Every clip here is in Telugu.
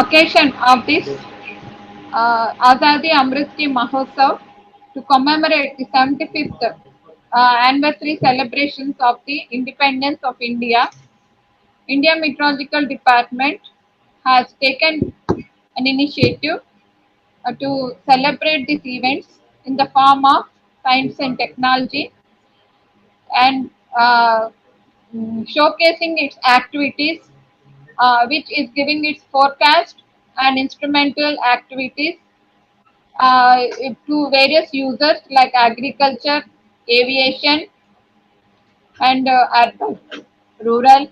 occasion of this Azadi Amrit Mahotsav to commemorate the 75th anniversary celebrations of the independence of India. India Meteorological Department has taken an initiative to celebrate these events in the form of science and technology and showcasing its activities, which is giving its forecast and instrumental activities to various users like agriculture, aviation, and urban, rural,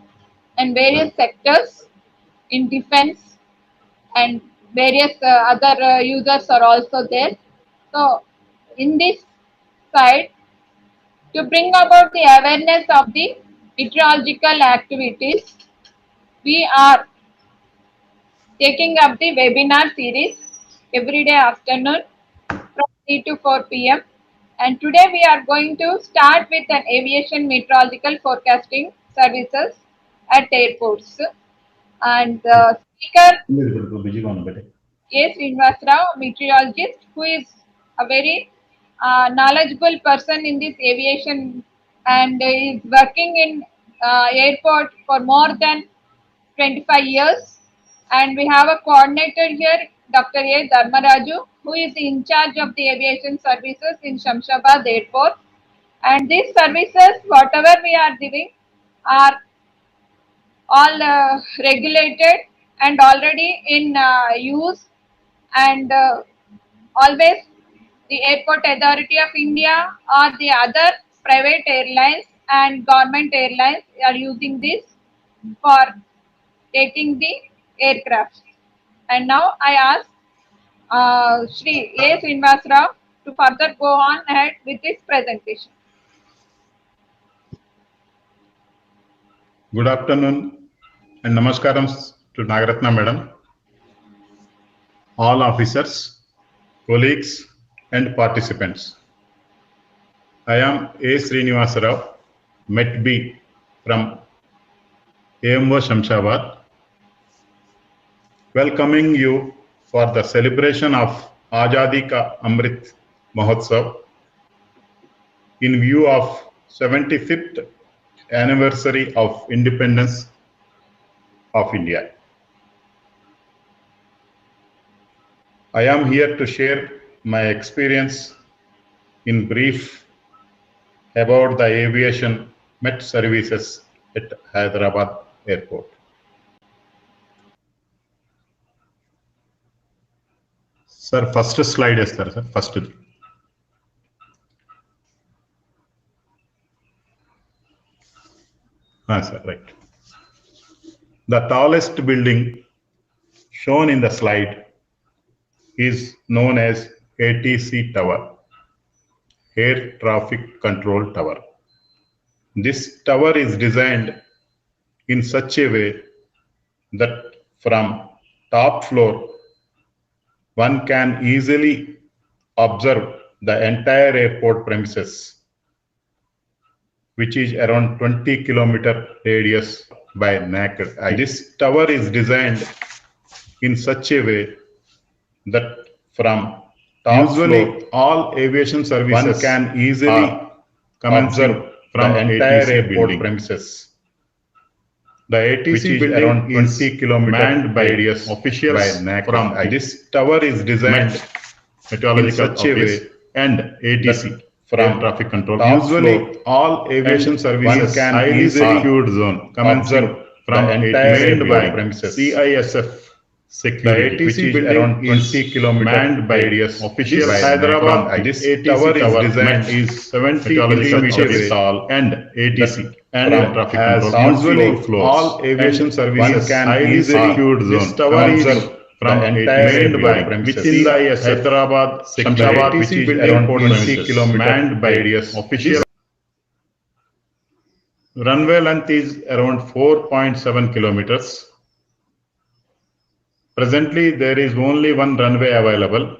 and various sectors in defense, and various other users are also there. So, in this side, to bring about the awareness of the meteorological activities, we are taking up the webinar series every day afternoon from 3 to 4 p.m. And today we are going to start with an aviation meteorological forecasting services at airports. And the speaker is Srinivas Rao, meteorologist, who is a very knowledgeable person in this aviation and is working in airport for more than 25 years. And we have a coordinator here, Dr. A. Dharmaraju, who is in charge of the aviation services in Shamshabad Airport. And these services, whatever we are giving, are all regulated and already in use, and always the Airport Authority of India or the other private airlines and government airlines are using this for taking the aircraft. And now I ask Shri A. Srinivas Rao to further go on ahead with this presentation. Good afternoon and namaskaram to Nagaratna Madam, all officers, colleagues and participants. I am A. Srinivas Rao, Met B from AMO Shamshabad, welcoming you for the celebration of Azadi Ka Amrit Mahotsav in view of 75th anniversary of independence of India. I am here to share my experience in brief about the aviation Met services at Hyderabad Airport. Sir, first slide is there, sir. First. Sir, right. The tallest building shown in the slide is known as ATC Tower, Air Traffic Control Tower. This tower is designed in such a way that from top floor one can easily observe the entire airport premises, which is around 20-kilometer radius by naked eye. This tower is designed in such a way that from top floor, all aviation services one can easily observe from the entire airport premises. The ATC building around 20 kilometers manned by radius officials from this tower is designed in such a way and ATC from traffic control. Usually all aviation services can easily secured zone observe from entire by premises. CISF security, which is around 20 kilometers manned by radius officials. Hyderabad, this tower is designed is 70 kilometers tall and ATC and traffic control. Usually all aviation services can easily secured zone. This tower is from entire by premises. Within the Hyderabad, Shamshabad, which is around 20 kilometers manned by radius official. Runway length is around 4.7 kilometers. Presently, there is only one runway available.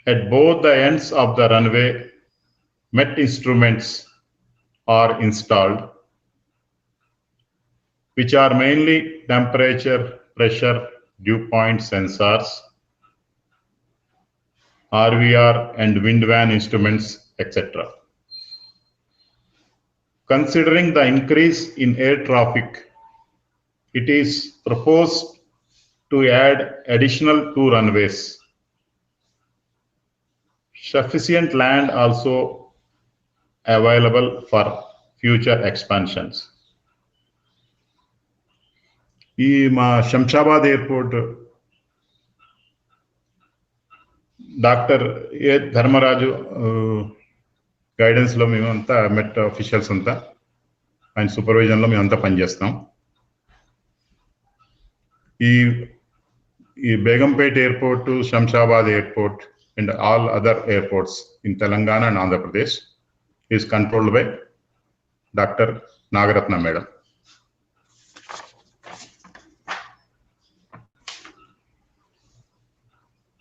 At both the ends of the runway, Met instruments are installed. which are mainly temperature, pressure, dew point sensors, RVR and wind van instruments, etc. Considering the increase in air traffic, it is proposed to add additional 2 runways. Sufficient land also available for future expansions. ఈ మా Shamshabad airport doctor A Dharmaraju గైడెన్స్లో మేమంతా మెట్ ఆఫీషియల్స్ అంతా ఆయన సూపర్విజన్లో మేమంతా పనిచేస్తాం. ఈ Begumpet airport, Shamshabad airport and all other airports in Telangana and Andhra Pradesh is controlled by Dr. Nagaratna Madam.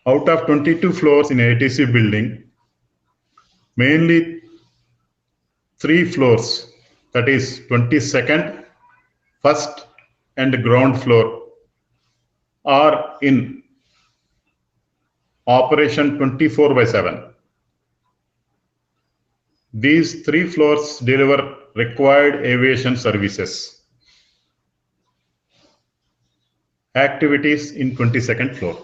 Out of 22 floors in ATC building, mainly 3 floors, that is 22nd, first and ground floor, are in operation 24/7. These 3 floors deliver required aviation services. Activities in 22nd floor.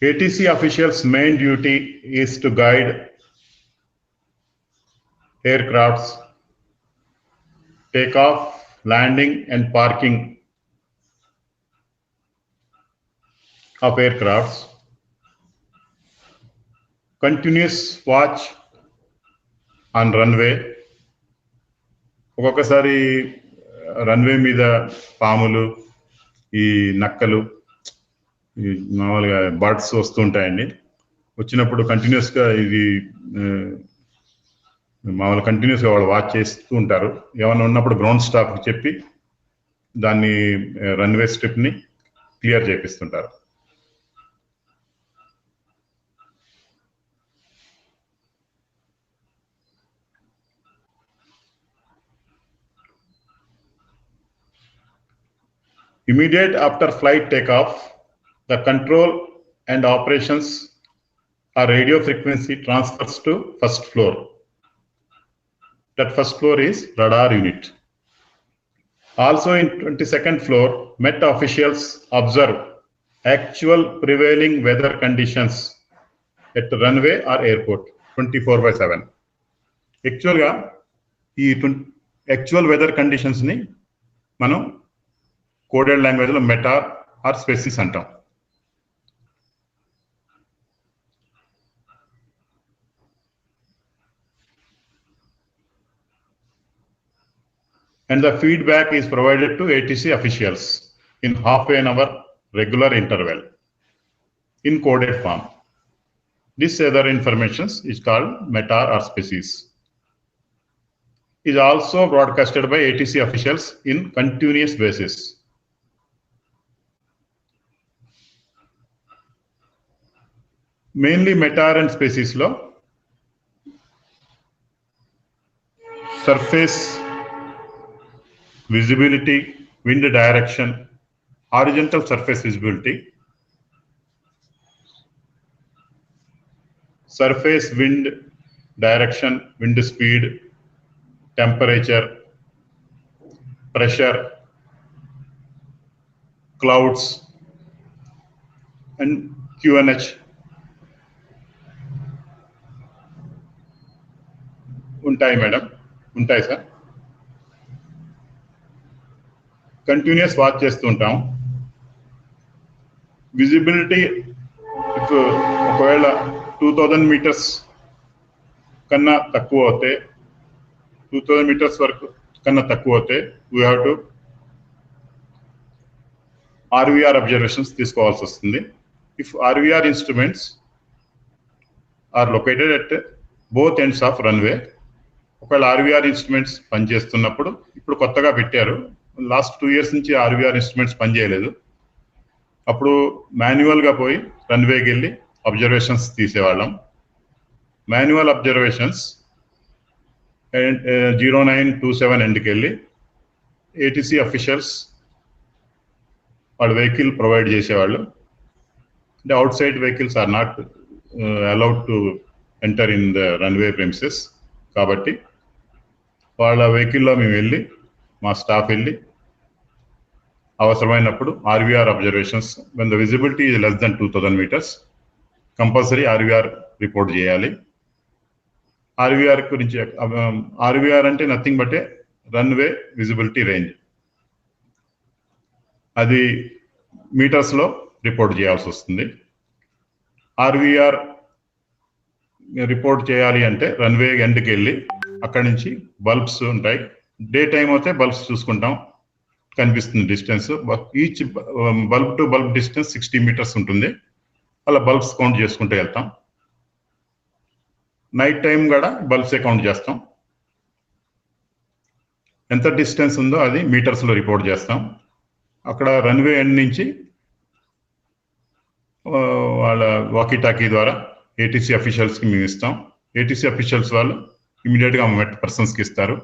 ATC officials' main duty is to guide aircrafts, takeoff, landing and parking of aircrafts, continuous watch on runway. ఒక్కొక్కసారి రన్వే మీద పాములు, ఈ నక్కలు, ఈ మామూలుగా బర్డ్స్ వస్తుంటాయండి. వచ్చినప్పుడు కంటిన్యూస్గా ఇది మామూలు కంటిన్యూస్గా వాళ్ళు వాచ్ చేస్తూ ఉంటారు. ఏమైనా ఉన్నప్పుడు గ్రౌండ్ స్టాఫ్కి చెప్పి దాన్ని రన్వే స్ట్రిప్ని క్లియర్ చేపిస్తుంటారు. Immediate after flight takeoff, the control and operations or radio frequency transfers to first floor. That first floor is radar unit. Also in 22nd floor, Met officials observe actual prevailing weather conditions at the runway or airport 24/7. Actually, ఈ actual weather conditions ni మనం కోడెడ్ లాంగ్వేజ్ లో మెటార్ ఆర్ స్పెసిస్ అంటాం. And the feedback is provided to ATC officials in half an hour regular interval in coded form. This other information is called METAR or species. Is also broadcasted by ATC officials in continuous basis. Mainly METAR and species law, surface visibility, wind direction, horizontal surface visibility, surface wind direction, wind speed, temperature, pressure, clouds, and QNH. ఉంటాయి మేడం, ఉంటాయి సార్. కంటిన్యూస్ వాచ్ చేస్తూ ఉంటాం. విజిబిలిటీ ఒకవేళ 2000 మీటర్స్ కన్నా తక్కువ అవుతే, 2000 మీటర్స్ వరకు కన్నా తక్కువ అవుతే we have to RVR observations తీసుకోవాల్సి వస్తుంది. If RVR instruments are located at both ends of runway, ఒకవేళ ఆర్వీఆర్ ఇన్స్ట్రుమెంట్స్ పనిచేస్తున్నప్పుడు, ఇప్పుడు కొత్తగా పెట్టారు, లాస్ట్ 2 years నుంచి ఆర్వీఆర్ ఇన్స్ట్రుమెంట్స్ పనిచేయలేదు, అప్పుడు మాన్యువల్గా పోయి రన్వేకి వెళ్ళి అబ్జర్వేషన్స్ తీసేవాళ్ళం. మాన్యువల్ అబ్జర్వేషన్స్ 0927 ఎండ్కి వెళ్ళి ఏటీసీ అఫీషియల్స్ వాళ్ళ వెహికల్ ప్రొవైడ్ చేసేవాళ్ళు. అంటే outside vehicles are not allowed to enter in the runway premises. కాబట్టి వాళ్ళ వెహికల్లో మేము వెళ్ళి, మా స్టాఫ్ వెళ్ళి, అవసరమైనప్పుడు RVR observations when the visibility is less than 2000 meters compulsory RVR report చేయాలి. ఆర్వీఆర్ గురించి, ఆర్వీఆర్ అంటే nothing but A runway visibility range. అది మీటర్స్లో రిపోర్ట్ చేయాల్సి వస్తుంది. ఆర్వీఆర్ రిపోర్ట్ చేయాలి అంటే రన్వే ఎండ్కి వెళ్ళి అక్కడి నుంచి బల్బ్స్ ఉంటాయి. డే టైం అయితే బల్బ్స్ చూసుకుంటాం, కనిపిస్తుంది distance. Each bulb to bulb distance 60 meters ఉంటుంది. అలా బల్బ్స్ కౌంట్ చేసుకుంటూ వెళ్తాం. నైట్ టైం కూడా బల్బ్సే కౌంట్ చేస్తాం. ఎంత డిస్టెన్స్ ఉందో అది మీటర్స్లో రిపోర్ట్ చేస్తాం. అక్కడ రన్వే ఎండ్ నుంచి వాళ్ళ వాకీ టాకీ ద్వారా ఏటీసీ అఫీషియల్స్కి మేము ఇస్తాం. ఏటీసీ అఫీషియల్స్ వాళ్ళు ఇమీడియట్గా మెట్ పర్సన్స్కి ఇస్తారు.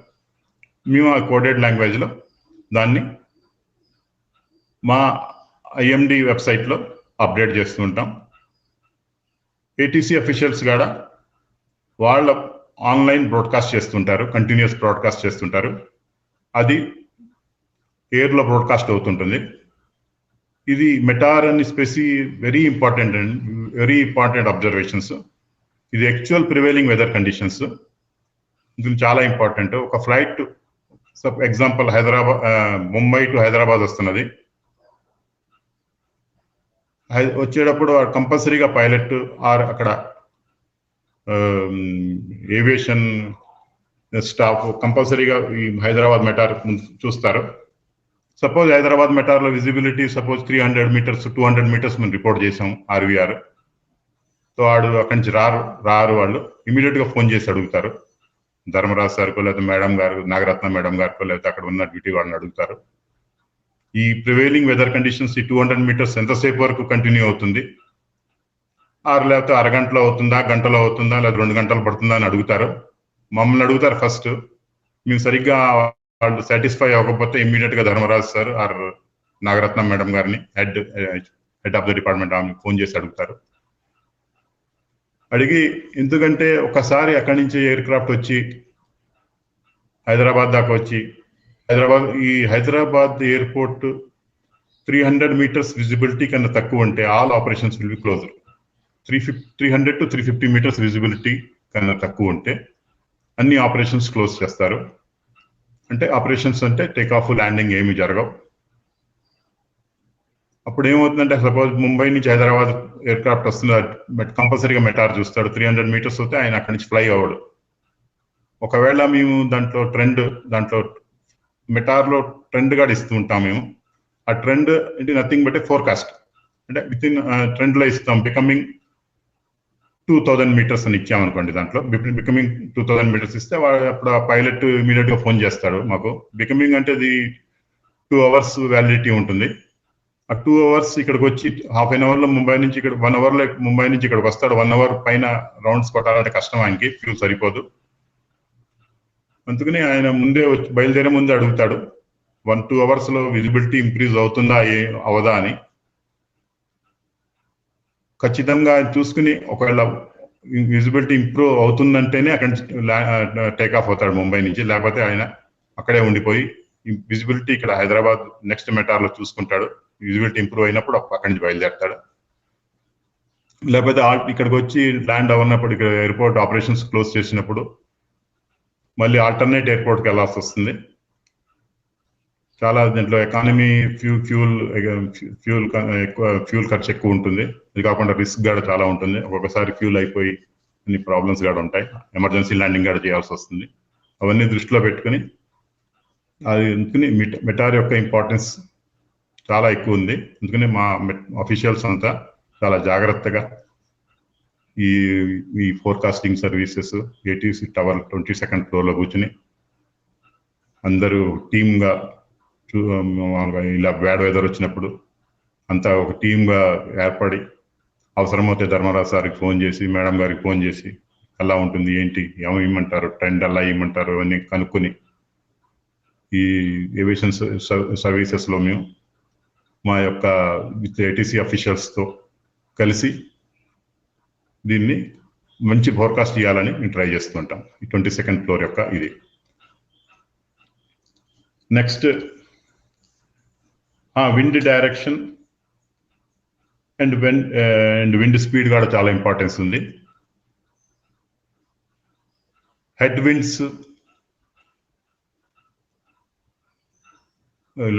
మేము ఆ కోడెడ్ లాంగ్వేజ్లో దాన్ని మా ఐఎండి వెబ్సైట్లో అప్డేట్ చేస్తూ ఉంటాం. ఏటీసీ అఫీషియల్స్ కూడా వాళ్ళ ఆన్లైన్ బ్రాడ్కాస్ట్ చేస్తుంటారు, కంటిన్యూస్ బ్రాడ్కాస్ట్ చేస్తుంటారు. అది ఎయిర్లో బ్రాడ్కాస్ట్ అవుతుంటుంది. ఇది మెటార్ అని వెరీ ఇంపార్టెంట్ అబ్జర్వేషన్స్. ఇది యాక్చువల్ ప్రివైలింగ్ వెదర్ కండిషన్స్. ఇది చాలా ఇంపార్టెంట్. ఒక flight example Mumbai to Hyderabad వస్తున్నది. వచ్చేటప్పుడు కంపల్సరీగా పైలట్ ఆర్ అక్కడ ఏవియేషన్ స్టాఫ్ కంపల్సరీగా ఈ హైదరాబాద్ మెటార్ చూస్తారు. సపోజ్ హైదరాబాద్ మెటార్లో విజిబిలిటీ సపోజ్ 300 meters 200 meters మనం రిపోర్ట్ చేసాం ఆర్వీఆర్. సో వాడు అక్కడి నుంచి రారు వాళ్ళు ఇమీడియట్గా ఫోన్ చేసి అడుగుతారు. ధర్మరాజు సార్కో లేకపోతే మేడం గారు, నాగరత్న మేడం గారికో లేకపోతే అక్కడ ఉన్న డ్యూటీ వాళ్ళని అడుగుతారు. ఈ ప్రివైలింగ్ వెదర్ కండిషన్స్ ఈ 200 meters ఎంతసేపు వరకు కంటిన్యూ అవుతుంది, లేకపోతే అరగంటలో అవుతుందా, గంటలో అవుతుందా, లేదా 2 గంటలు పడుతుందా అని అడుగుతారు. మమ్మల్ని అడుగుతారు ఫస్ట్. మేము సరిగ్గా వాళ్ళు సాటిస్ఫై అవ్వకపోతే ఇమ్మీడియట్గా Dharmaraju sir or Nagaratna madam గారిని హెడ్ ఆఫ్ ద డిపార్ట్మెంట్ ఆమె ఫోన్ చేసి అడుగుతారు. అడిగి, ఎందుకంటే ఒకసారి అక్కడి నుంచి ఎయిర్ క్రాఫ్ట్ వచ్చి హైదరాబాద్ దాకా వచ్చి హైదరాబాద్ ఎయిర్పోర్ట్ 300 meters విజిబిలిటీ కన్నా తక్కువ ఉంటే all operations will be closed. 300 to 350 meters visibility కన్నా తక్కువ ఉంటే అన్ని ఆపరేషన్స్ క్లోజ్ చేస్తారు. అంటే ఆపరేషన్స్ అంటే టేక్ ఆఫ్ ల్యాండింగ్ ఏమి జరగవు. అప్పుడు ఏమవుతుందంటే సపోజ్ ముంబై నుంచి హైదరాబాద్ ఎయిర్ క్రాఫ్ట్ వస్తుంది, కంపల్సరీగా మెటార్ చూస్తాడు. 300 meters వస్తే ఆయన అక్కడి నుంచి ఫ్లై అవ్వడు. ఒకవేళ మేము దాంట్లో మెటార్లో ట్రెండ్ కూడా ఇస్తూ ఉంటాం మేము. ఆ ట్రెండ్ అంటే నథింగ్ బట్ ఏ ఫోర్కాస్ట్. అంటే విత్ ఇన్ ట్రెండ్లో ఇస్తాం. బికమింగ్ 2000 meters అని ఇచ్చామనుకోండి, దాంట్లో బికమింగ్ 2000 meters ఇస్తే అప్పుడు ఆ పైలట్ ఇమీడియట్గా ఫోన్ చేస్తాడు మాకు. బికమింగ్ అంటే అది 2 hours వ్యాలిడిటీ ఉంటుంది. ఆ 2 hours ఇక్కడికి వచ్చి హాఫ్ అన్ అవర్లో ముంబై నుంచి ఇక్కడ 1 hourలో ముంబై నుంచి ఇక్కడికి వస్తాడు. 1 hour పైన రౌండ్స్ కొట్టాలంటే కష్టం, ఆయనకి ఫ్యూల్ సరిపోదు. అందుకని ఆయన ముందే బయలుదేరే ముందే అడుగుతాడు 1-2 hours విజిబిలిటీ ఇంక్రీజ్ అవుతుందా అవదా అని. ఖచ్చితంగా చూసుకుని ఒకవేళ విజిబిలిటీ ఇంప్రూవ్ అవుతుందంటేనే అక్కడి నుంచి టేక్ ఆఫ్ అవుతాడు ముంబై నుంచి. లేకపోతే ఆయన అక్కడే ఉండిపోయి విజిబిలిటీ ఇక్కడ హైదరాబాద్ నెక్స్ట్ మెటార్లో చూసుకుంటాడు. విజిబిలిటీ ఇంప్రూవ్ అయినప్పుడు అక్కడి నుంచి బయలుదేరతాడు. లేకపోతే ఇక్కడికి వచ్చి ల్యాండ్ అవ్వనప్పుడు, ఇక్కడ ఎయిర్పోర్ట్ ఆపరేషన్స్ క్లోజ్ చేసినప్పుడు మళ్ళీ ఆల్టర్నేట్ ఎయిర్పోర్ట్కి వెళ్ళాల్సి వస్తుంది. చాలా దీంట్లో ఎకానమీ ఫ్యూల్ ఖర్చు ఎక్కువ ఉంటుంది. ఇది కాకుండా రిస్క్ కూడా చాలా ఉంటుంది. ఒక్కొక్కసారి ఫ్యూల్ అయిపోయి అన్ని ప్రాబ్లమ్స్ కూడా ఉంటాయి. ఎమర్జెన్సీ ల్యాండింగ్ కూడా చేయాల్సి వస్తుంది. అవన్నీ దృష్టిలో పెట్టుకుని అందుకని మెటార్ యొక్క ఇంపార్టెన్స్ చాలా ఎక్కువ ఉంది. అందుకని మా అఫీషియల్స్ అంతా చాలా జాగ్రత్తగా ఈ forecasting services ATC tower 22nd floor కూర్చుని అందరూ టీమ్గా ఇలా బ్యాడ్ వెదర్ వచ్చినప్పుడు అంతా ఒక టీమ్గా ఏర్పడి అవసరమైతే ధర్మరాజు సార్కి ఫోన్ చేసి, మేడం గారికి ఫోన్ చేసి ఎలా ఉంటుంది, ఏంటి, ఏమంటారు, ట్రెండ్ ఎలా ఇవ్వమంటారు అవన్నీ కనుక్కొని ఈ ఏవియేషన్ సర్వీసెస్లో మేము మా యొక్క విత్ ఏటీసీ అఫీషియల్స్తో కలిసి దీన్ని మంచి ఫోర్కాస్ట్ ఇవ్వాలని మేము ట్రై చేస్తుంటాం. ఈ 22nd ఫ్లోర్ యొక్క ఇది. Next wind direction and wind speed కూడా చాలా ఇంపార్టెన్స్ ఉంది. హెడ్ విండ్స్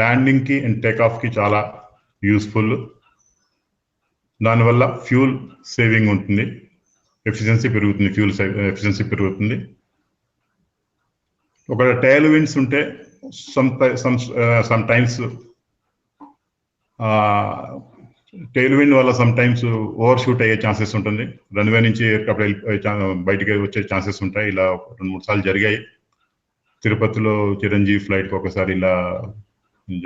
ల్యాండింగ్ కి అండ్ టేక్ ఆఫ్ కి చాలా యూస్ఫుల్. దానివల్ల ఫ్యూల్ సేవింగ్ ఉంటుంది, ఎఫిషియన్సీ పెరుగుతుంది, ఫ్యూల్ ఎఫిషియన్సీ పెరుగుతుంది. ఒక టైల్ విండ్స్ ఉంటే సమ్ టైమ్స్ టైల్ విండ్ వల్ల సమ్ టైమ్స్ ఓవర్ షూట్ అయ్యే ఛాన్సెస్ ఉంటుంది. రన్వే నుంచి బయటికి వచ్చే ఛాన్సెస్ ఉంటాయి. ఇలా 2-3 సార్లు జరిగాయి. తిరుపతిలో చిరంజీవి ఫ్లైట్కి ఒకసారి ఇలా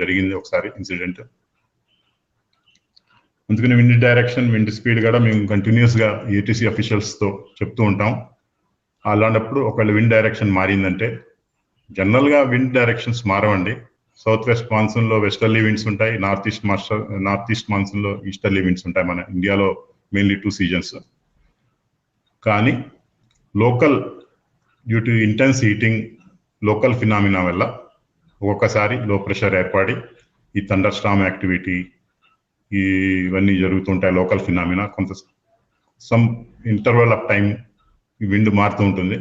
జరిగింది, ఒకసారి ఇన్సిడెంట్. అందుకని విండ్ డైరెక్షన్, విండ్ స్పీడ్ కూడా మేము కంటిన్యూస్గా ఏటీసీ అఫీషియల్స్తో చెప్తూ ఉంటాం. అలాంటప్పుడు ఒకవేళ విండ్ డైరెక్షన్ మారిందంటే, జనరల్గా విండ్ డైరెక్షన్స్ మారవండి. సౌత్ వెస్ట్ మాన్సూన్లో వెస్టర్లీ విండ్స్ ఉంటాయి, నార్త్ ఈస్ట్ మాన్సూన్లో ఈస్టర్లీ విండ్స్ ఉంటాయి. మన ఇండియాలో మెయిన్లీ 2 సీజన్స్. కానీ local due to intense heating, local phenomena వల్ల ఒక్కొక్కసారి లో ప్రెషర్ ఏర్పడి ఈ థండర్ స్టార్మ్ యాక్టివిటీ ఇవన్నీ జరుగుతుంటాయి. లోకల్ ఫినామినా కొంత some interval of time wind మారుతూ ఉంటుంది,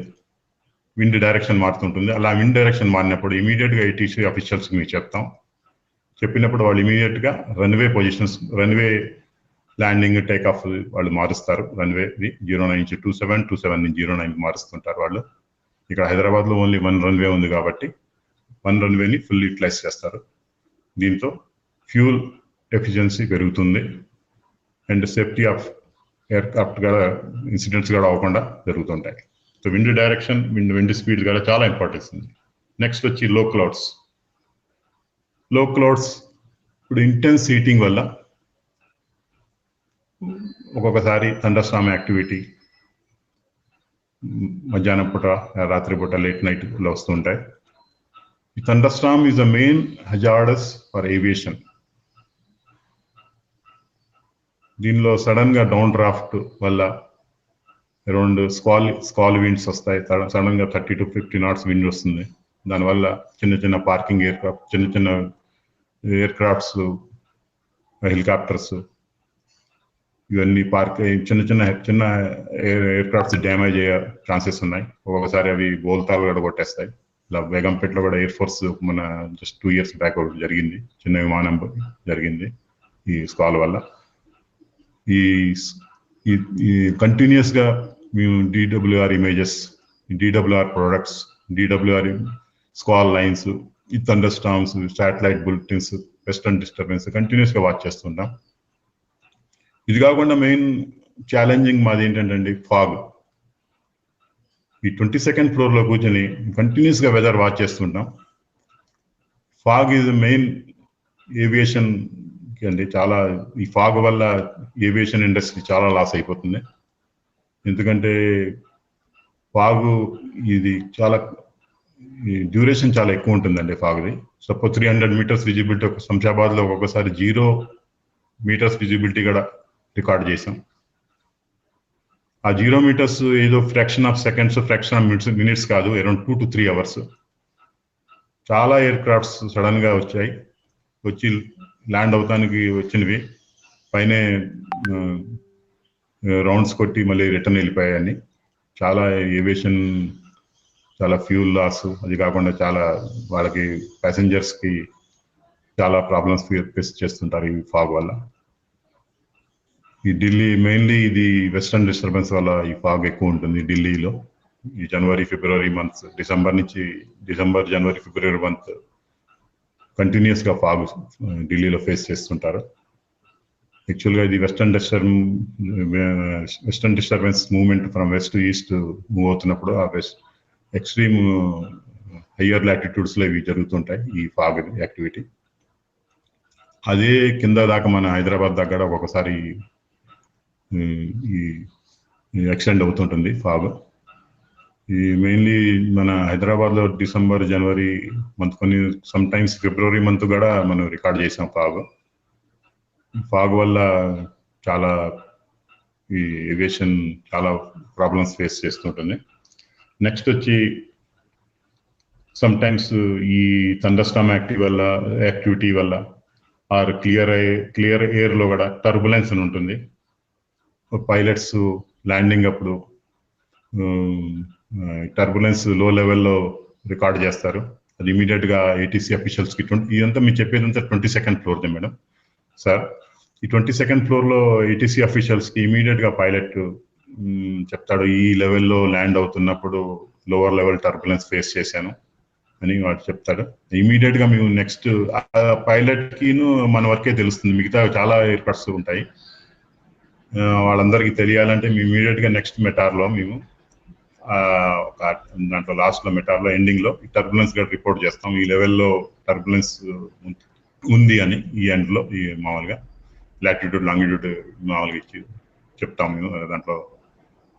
విండ్ డైరెక్షన్ మారుతుంటుంది. అలా విండ్ డైరెక్షన్ మారినప్పుడు ఇమీడియట్గా ఏటీసీ అఫీషియల్స్కి మేము చెప్తాం. చెప్పినప్పుడు వాళ్ళు ఇమీడియట్గా runway positions, runway landing, take off వాళ్ళు మారుస్తారు. రన్వేది 09 నుంచి 27, 27 నుంచి 09 మారుస్తుంటారు వాళ్ళు. ఇక్కడ హైదరాబాద్లో ఓన్లీ 1 రన్వే ఉంది కాబట్టి 1 రన్వేని ఫుల్ యూటిలైజ్ చేస్తారు. దీంతో ఫ్యూల్ ఎఫిషియన్సీ పెరుగుతుంది అండ్ సేఫ్టీ ఆఫ్ ఎయిర్క్రాఫ్ట్ కూడా ఇన్సిడెంట్స్ కూడా అవ్వకుండా జరుగుతుంటాయి. So wind direction, wind speed కూడా చాలా ఇంపార్టెన్స్ ఉంది. నెక్స్ట్ వచ్చి లో క్లౌడ్స్. లో క్లౌడ్స్ ఇప్పుడు ఇంటెన్స్ హీటింగ్ వల్ల ఒక్కొక్కసారి థండర్ స్టార్మ్ యాక్టివిటీ మధ్యాహ్నం పూట, రాత్రి పూట, లేట్ నైట్లో వస్తుంటాయి. ఈ thunder Storm is the main hazardous for aviation. దీనిలో సడన్ గా డౌన్ డ్రాఫ్ట్ వల్ల అరౌండ్ స్కాల్ విండ్స్ వస్తాయి. సడన్ గా 30 to 50 knots విండ్ వస్తుంది. దానివల్ల చిన్న పార్కింగ్ ఎయిర్క్రాఫ్ట్, చిన్న ఎయిర్క్రాఫ్ట్స్, హెలికాప్టర్స్ ఇవన్నీ చిన్న ఎయిర్క్రాఫ్ట్స్ డ్యామేజ్ అయ్యే ఛాన్సెస్ ఉన్నాయి. ఒక్కొక్కసారి అవి బోల్తాలు కూడా కొట్టేస్తాయి. ఇలా బేగంపేటలో కూడా ఎయిర్ ఫోర్స్ మన జస్ట్ 2 years బ్యాక్ ఒకటి జరిగింది, చిన్న విమానం జరిగింది ఈ స్కాల్ వల్ల. ఈ కంటిన్యూస్ గా మేము DWR images, DWR products, DWR squall lines, ఈ thunderstorms, satellite bulletins, western disturbance continuous గా వాచ్ చేస్తుంటాం. ఇది కాకుండా మెయిన్ ఛాలెంజింగ్ మాది ఏంటంటే ఫాగ్. ఈ 22nd ఫ్లోర్ లో కూర్చొని కంటిన్యూస్ గా వెదర్ వాచ్ చేస్తుంటాం. ఫాగ్ ఈజ్ మెయిన్ ఏవియేషన్ అండి. చాలా ఈ ఫాగ్ వల్ల ఏవియేషన్ ఇండస్ట్రీ చాలా లాస్ అయిపోతుంది. ఎందుకంటే ఫాగ్ ఇది చాలా డ్యూరేషన్ చాలా ఎక్కువ ఉంటుందండి ఫాగ్ది. సపోజ్ 300 meters విజిబిలిటీ శంషాబాద్ లో ఒక్కొక్కసారి 0 meters విజిబిలిటీ కూడా రికార్డ్ చేసాం. ఆ 0 meters ఏదో fraction of seconds, fraction of minutes కాదు, అరౌండ్ 2 to 3 hours. చాలా ఎయిర్ క్రాఫ్ట్స్ సడన్ గా వచ్చి ల్యాండ్ అవటానికి వచ్చినవి పైనే రౌండ్స్ కొట్టి మళ్ళీ రిటర్న్ వెళ్ళిపోయాయని. చాలా ఏవియేషన్, చాలా ఫ్యూల్ లాస్, అది కాకుండా చాలా వాళ్ళకి ప్యాసింజర్స్ కి చాలా ప్రాబ్లమ్స్ ఫేస్ చేస్తుంటారు ఈ ఫాగ్ వల్ల. ఈ ఢిల్లీ మెయిన్లీ ఇది వెస్టర్న్ డిస్టర్బెన్స్ వల్ల ఈ ఫాగ్ ఎక్కువ ఉంటుంది ఢిల్లీలో. ఈ జనవరి, ఫిబ్రవరి మంత్స్, డిసెంబర్, జనవరి, ఫిబ్రవరి మంత్ కంటిన్యూస్ గా ఫాగ్ ఢిల్లీలో ఫేస్ చేస్తుంటారు. యాక్చువల్గా ఇది western disturbance movement from west to east move అవుతున్నప్పుడు ఆ ఎక్స్ట్రీమ్ హయ్యర్ లాటిట్యూడ్స్ లో ఇవి జరుగుతుంటాయి ఈ ఫాగ్ యాక్టివిటీ. అదే కింద దాకా మన హైదరాబాద్ దగ్గర ఒక్కొక్కసారి ఈ ఎక్స్టెండ్ అవుతుంటుంది ఫాగ్. ఈ మెయిన్లీ మన హైదరాబాద్లో డిసెంబర్ జనవరి మంత్, కొన్ని సమ్ టైమ్స్ ఫిబ్రవరి మంత్ కూడా మనం రికార్డ్ చేసాం ఫాగ్ వల్ల చాలా ఈ ఏవియేషన్ చాలా ప్రాబ్లమ్స్ ఫేస్ చేస్తుంటుంది. నెక్స్ట్ వచ్చి సమ్ టైమ్స్ ఈ థండర్స్టార్మ్ యాక్టివిటీ వల్ల ఆర్ క్లియర్ ఎయిర్లో కూడా టర్బులెన్స్ అని ఉంటుంది. పైలట్స్ ల్యాండింగ్ అప్పుడు టర్బులెన్స్ లో లెవెల్లో రికార్డ్ చేస్తారు. అది ఇమీడియట్గా ఏటీసీ అఫీషియల్స్కి ఇదంతా మీరు చెప్పేదంతా 22nd ఫ్లోర్దే మేడం సార్. ఈ 22nd ఫ్లోర్లో ఏటీసీ అఫీషియల్స్కి ఇమీడియట్గా పైలట్ చెప్తాడు, ఈ లెవెల్లో ల్యాండ్ అవుతున్నప్పుడు లోవర్ లెవెల్ టర్బులెన్స్ ఫేస్ చేశాను అని వాడు చెప్తాడు. ఇమీడియట్గా మేము నెక్స్ట్ పైలట్కిను మన వరకే తెలుస్తుంది, మిగతా చాలా ఎయిర్క్రాఫ్ట్స్ ఉంటాయి, వాళ్ళందరికీ తెలియాలంటే మేము ఇమీడియట్గా నెక్స్ట్ మెటార్లో మేము దాంట్లో లాస్ట్లో మెటార్లో ఎండింగ్లో ఈ టర్బులెన్స్ కూడా రిపోర్ట్ చేస్తాం. ఈ లెవెల్లో టర్బులెన్స్ ఉంది అని ఈ ఎండ్లో ఈ మామూలుగా లాటిట్యూడ్ లాంగిట్యూడ్ మామూలుగా ఇచ్చి చెప్తాం. మేము దాంట్లో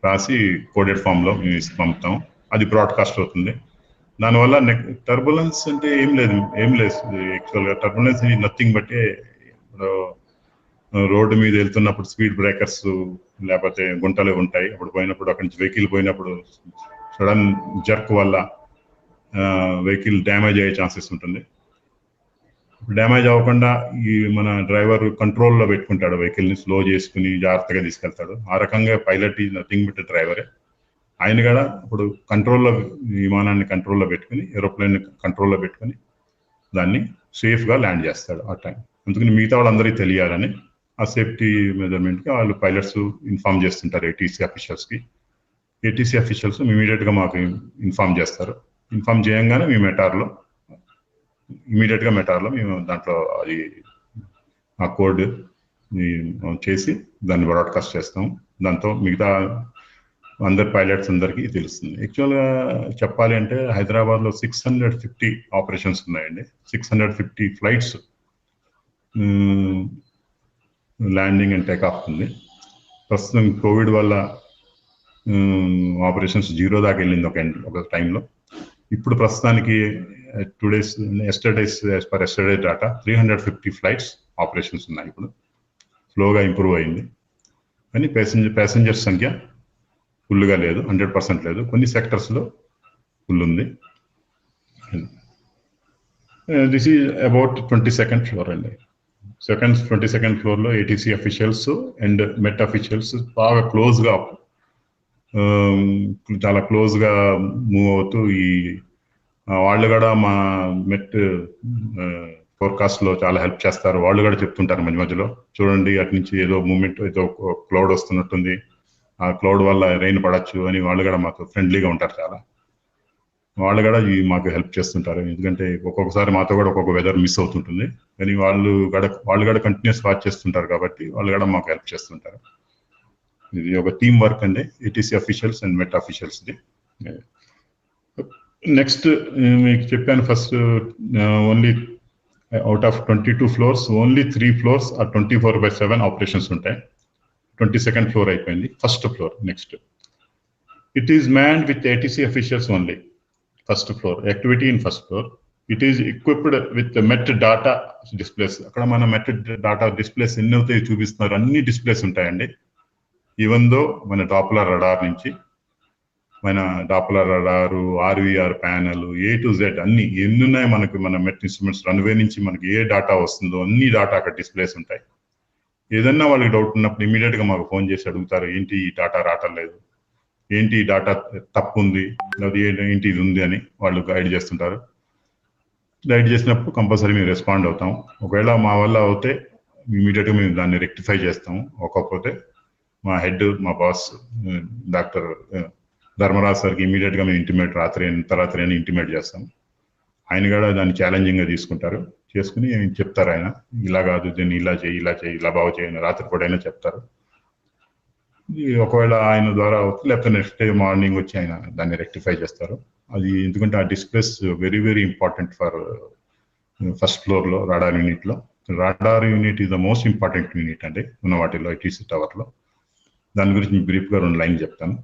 రాసి కోడెడ్ ఫామ్లో మేము పంపుతాం. అది బ్రాడ్కాస్ట్ అవుతుంది. దానివల్ల టర్బులెన్స్ అంటే ఏం లేదు యాక్చువల్గా టర్బులెన్స్ నథింగ్ బట్టే రోడ్డు మీద వెళ్తున్నప్పుడు స్పీడ్ బ్రేకర్స్ లేకపోతే గుంటలు ఉంటాయి, అప్పుడు పోయినప్పుడు అక్కడి నుంచి వెహికల్ పోయినప్పుడు సడన్ జర్క్ వల్ల వెహికల్ డ్యామేజ్ అయ్యే ఛాన్సెస్ ఉంటుంది. డ్యామేజ్ అవ్వకుండా ఈ మన డ్రైవర్ కంట్రోల్లో పెట్టుకుంటాడు, వెహికల్ని స్లో చేసుకుని జాగ్రత్తగా తీసుకెళ్తాడు. ఆ రకంగా పైలట్ ఈజ్ నథింగ్ బట్ డ్రైవరే. ఆయన కూడా ఇప్పుడు కంట్రోల్లో విమానాన్ని కంట్రోల్లో పెట్టుకుని ఏరోప్లేన్ కంట్రోల్లో పెట్టుకుని దాన్ని సేఫ్గా ల్యాండ్ చేస్తాడు ఆ టైం. అందుకని మిగతా వాళ్ళందరికీ తెలియాలని ఆ సేఫ్టీ మెజర్మెంట్కి వాళ్ళు పైలట్స్ ఇన్ఫార్మ్ చేస్తుంటారు ఏటీసీ అఫీషియల్స్కి. ఏటీసీ అఫీషియల్స్ ఇమీడియట్గా మాకు ఇన్ఫార్మ్ చేస్తారు. ఇన్ఫార్మ్ చేయంగానే మేము ఇమీడియట్గా మెటార్లో మేము దాంట్లో అది ఆ కోడ్ చేసి దాన్ని బ్రాడ్కాస్ట్ చేస్తాం. దాంతో మిగతా అందరు పైలట్స్ అందరికీ తెలుస్తుంది. యాక్చువల్గా చెప్పాలి అంటే హైదరాబాద్లో 650 ఆపరేషన్స్ ఉన్నాయండి. 650 ఫ్లైట్స్ ల్యాండింగ్ అండ్ టేకాఫ్ ఉంది. ప్రస్తుతం కోవిడ్ వల్ల ఆపరేషన్స్ 0 దాకా వెళ్ళింది ఒక టైంలో. ఇప్పుడు ప్రస్తుతానికి 2 days yesterday data 350 flights operations ఉన్నాయి. ఇప్పుడు స్లోగా ఇంప్రూవ్ అయింది, కానీ ప్యాసింజర్స్ సంఖ్య ఫుల్గా లేదు, 100% లేదు. కొన్ని సెక్టర్స్లో ఫుల్ ఉంది. This is about 22nd floor అండి. 22nd ఫ్లోర్లో ATC officials and met officials బాగా చాలా క్లోజ్గా మూవ్ అవుతూ వాళ్ళు కూడా మా మెట్ ఫోర్కాస్ట్లో చాలా హెల్ప్ చేస్తారు. వాళ్ళు కూడా చెప్తుంటారు మధ్య మధ్యలో, చూడండి అటు నుంచి ఏదో మూమెంట్, ఏదో క్లౌడ్ వస్తున్నట్టుంది, ఆ క్లౌడ్ వల్ల రెయిన్ పడచ్చు అని వాళ్ళు కూడా మాకు ఫ్రెండ్లీగా ఉంటారు. చాలా వాళ్ళు కూడా మాకు హెల్ప్ చేస్తుంటారు. ఎందుకంటే ఒక్కొక్కసారి మాతో కూడా ఒక్కొక్క వెదర్ మిస్ అవుతుంటుంది, కానీ వాళ్ళు కూడా కంటిన్యూస్ వాచ్ చేస్తుంటారు కాబట్టి వాళ్ళు కూడా మాకు హెల్ప్ చేస్తుంటారు. ఇది ఒక టీమ్ వర్క్ అండి, ఏటీసీ అఫీషియల్స్ అండ్ మెట్ అఫీషియల్స్ది. నెక్స్ట్ మీకు చెప్పాను first, only out of 22 floors only 3 floors ఆ 24/7 ఆపరేషన్స్ ఉంటాయి. 22nd ఫ్లోర్ అయిపోయింది. First floor next it is manned with ATC officials only. First floor activity in first floor. It is equipped with met data displays. అక్కడ మన మెట్ డాటా డిస్ప్లేస్ ఎన్ని అవుతాయి చూపిస్తున్నారు, అన్ని డిస్ప్లేస్ ఉంటాయండి. ఈవెన్ దో మన డాప్లర్ రడార్ నుంచి మన Doppler radar, RVR panel, A to Z అన్ని ఎన్ని ఉన్నాయి మనకి, మన మెట్ ఇన్స్ట్రుమెంట్స్ రన్వే నుంచి మనకి ఏ డాటా వస్తుందో అన్ని డాటా అక్కడ డిస్ప్లేస్ ఉంటాయి. ఏదన్నా వాళ్ళకి డౌట్ ఉన్నప్పుడు ఇమీడియట్గా మాకు ఫోన్ చేసి అడుగుతారు, ఏంటి ఈ డాటా రావట్లేదు, ఏంటి ఈ డాటా తప్పు ఉంది, లేదా ఏంటి ఇది ఉంది అని వాళ్ళు గైడ్ చేస్తుంటారు. గైడ్ చేసినప్పుడు కంపల్సరీ మేము రెస్పాండ్ అవుతాం. ఒకవేళ మా వల్ల అవుతే ఇమీడియట్గా మేము దాన్ని రెక్టిఫై చేస్తాము. ఒక్కపోతే మా హెడ్, మా బాస్ డాక్టర్ ధర్మరాజ్ సార్కి ఇమీడియట్గా మేము ఇంటిమేట్ రాత్రి అని ఇంటిమేట్ చేస్తాం. ఆయన కూడా దాన్ని ఛాలెంజింగ్గా తీసుకుంటారు, చేసుకుని చెప్తారు. ఆయన ఇలా కాదు, దీన్ని ఇలా చేయి, ఇలా బాగు చేయని రాత్రి కూడా అయినా చెప్తారు. ఒకవేళ ఆయన ద్వారా అవుతుంది, లేకపోతే నెక్స్ట్ డే మార్నింగ్ వచ్చి ఆయన దాన్ని రెక్టిఫై చేస్తారు. అది ఎందుకంటే ఆ displays very very important for first ఫ్లోర్లో రాడార్ యూనిట్లో. Radar unit is the most important unit అండి ఉన్న వాటిలో ఐటీసీ టవర్లో. దాని గురించి బ్రీఫ్గా 2 లైన్లు చెప్తాను.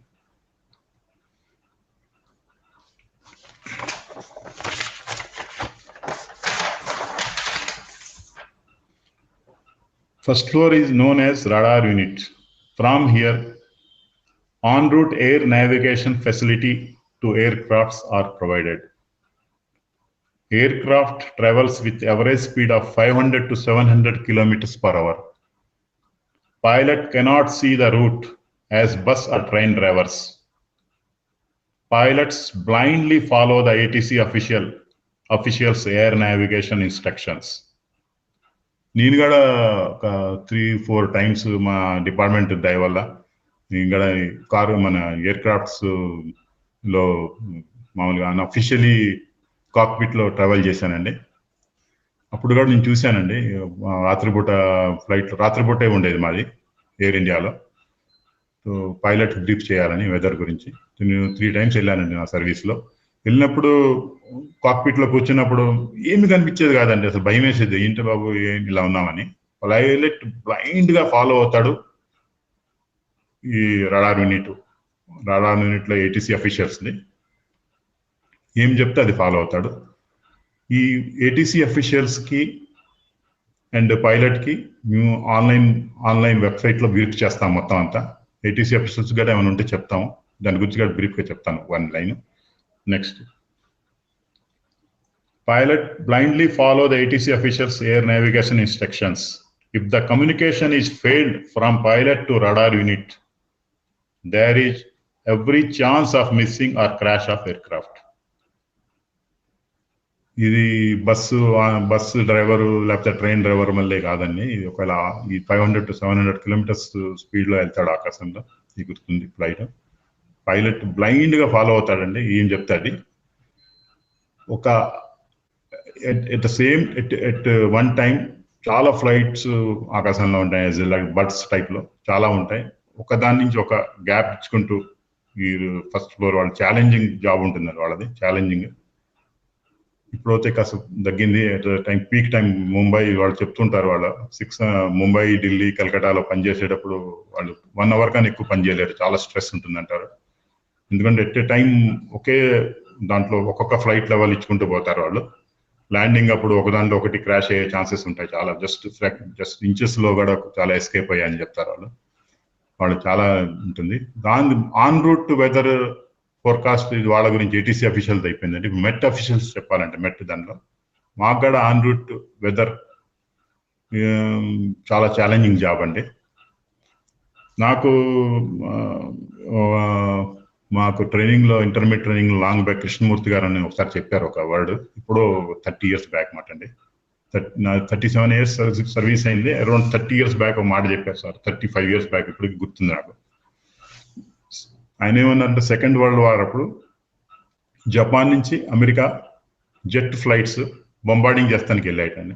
First floor is known as radar unit. From here, en route air navigation facility to aircrafts are provided. Aircraft travels with average speed of 500 to 700 kilometers per hour. Pilot cannot see the route as bus or train drivers. Pilots blindly follow the ATC officials' air navigation instructions. నేను కూడా ఒక 3-4 టైమ్స్ మా డిపార్ట్మెంట్ దయ వల్ల నేను కూడా కారు మన ఎయిర్ క్రాఫ్ట్స్ లో మామూలుగా అన్అఫిషియలీ కాక్పిట్ లో ట్రావెల్ చేశానండి. అప్పుడు కూడా నేను చూశానండి, రాత్రిపూట ఫ్లైట్ రాత్రిపూటే ఉండేది మాది ఎయిర్ ఇండియాలో. సో పైలట్ బ్రీఫ్ చేయాలని వెదర్ గురించి నేను 3 టైమ్స్ వెళ్ళానండి నా సర్వీస్లో. వెళ్ళినప్పుడు కాక్పిట్ లో కూర్చున్నప్పుడు ఏమి కనిపించేది కాదండి, అసలు భయం వేసేది, ఏంటి బాబు ఇలా ఉన్నామని. పైలట్ బ్లైండ్ గా ఫాలో అవుతాడు ఈ రాడార్ యూనిట్ లో ఏటీసీ అఫీషియల్స్ ని ఏం చెప్తే అది ఫాలో అవుతాడు. ఈ ఏటీసీ అఫీషియల్స్ కి అండ్ పైలట్ కి మేము ఆన్లైన్ వెబ్సైట్ లో బ్రీఫ్ చేస్తాం మొత్తం అంతా. ఏటీసీ అఫీషియల్స్ కూడా ఏమైనా ఉంటే చెప్తాము, దాని గురించి కూడా బ్రీఫ్ గా చెప్తాను 1 line. Next, pilot blindly follow the ATC officials' air navigation instructions. If the communication is failed from pilot to radar unit, there is every chance of missing or crash of aircraft. ఇది బస్సు డ్రైవరు లేకపోతే ట్రైన్ డ్రైవర్ మళ్ళీ కాదండి. ఒకవేళ ఈ 500 to 700 కిలోమీటర్స్ స్పీడ్ లో వెళ్తాడు ఆకాశంలో, ఎగురుతుంది ఫ్లైట్. పైలట్ బ్లైండ్ గా ఫాలో అవుతాడండి, ఏం చెప్తే అది. ఒక ఎట్ వన్ టైం చాలా ఫ్లైట్స్ ఆకాశంలో ఉంటాయి, లైక్ బర్డ్స్ టైప్ లో చాలా ఉంటాయి. ఒక దాని నుంచి ఒక గ్యాప్ ఇచ్చుకుంటూ ఈ ఫస్ట్ ఫ్లోర్ వాళ్ళు ఛాలెంజింగ్ జాబ్ ఉంటుంది వాళ్ళది, ఛాలెంజింగ్. ఇప్పుడైతే కాస్త తగ్గింది. టైం పీక్ టైం ముంబై వాళ్ళు చెప్తుంటారు, వాళ్ళ ముంబై, ఢిల్లీ, కలకటాలో పనిచేసేటప్పుడు వాళ్ళు 1 hour కన్నా ఎక్కువ పని చేయలేరు, చాలా స్ట్రెస్ ఉంటుంది అంటారు. ఎందుకంటే ఎట్ ఏ టైం ఒకే దాంట్లో ఒక్కొక్క ఫ్లైట్ లెవెల్ ఇచ్చుకుంటూ పోతారు వాళ్ళు. ల్యాండింగ్ అప్పుడు ఒక దాంట్లో ఒకటి క్రాష్ అయ్యే ఛాన్సెస్ ఉంటాయి చాలా, జస్ట్ ఇంచెస్ లో కూడా చాలా ఎస్కేప్ అయ్యాయని చెప్తారు వాళ్ళు చాలా ఉంటుంది. దాని ఆన్ రూట్ వెదర్ ఫోర్కాస్ట్ ఇది వాళ్ళ గురించి ఏటీసీ అఫీషియల్స్ అయిపోయిందండి. మెట్ అఫీషియల్స్ చెప్పాలంటే మెట్ దాంట్లో మాకు కూడా ఆన్ రూట్ వెదర్ చాలా ఛాలెంజింగ్ జాబ్ అండి. మాకు ట్రైనింగ్ లో ఇంటర్మీడియట్ ట్రైనింగ్ లో లాంగ్ బ్యాక్ కృష్ణమూర్తి గారు అని ఒకసారి చెప్పారు ఒక వర్డ్, ఇప్పుడు 30 years బ్యాక్ మాట అండి. 37 years సర్వీస్ అయింది, అరౌండ్ 30 years బ్యాక్ ఒక మాట చెప్పారు సార్, 35 years బ్యాక్, ఇప్పటికి గుర్తుంది నాకు. ఆయన ఏమన్నారంటే సెకండ్ వరల్డ్ వార్ అప్పుడు జపాన్ నుంచి అమెరికా జెట్ ఫ్లైట్స్ బొంబార్డింగ్ చేస్తానికి వెళ్ళాయటండి.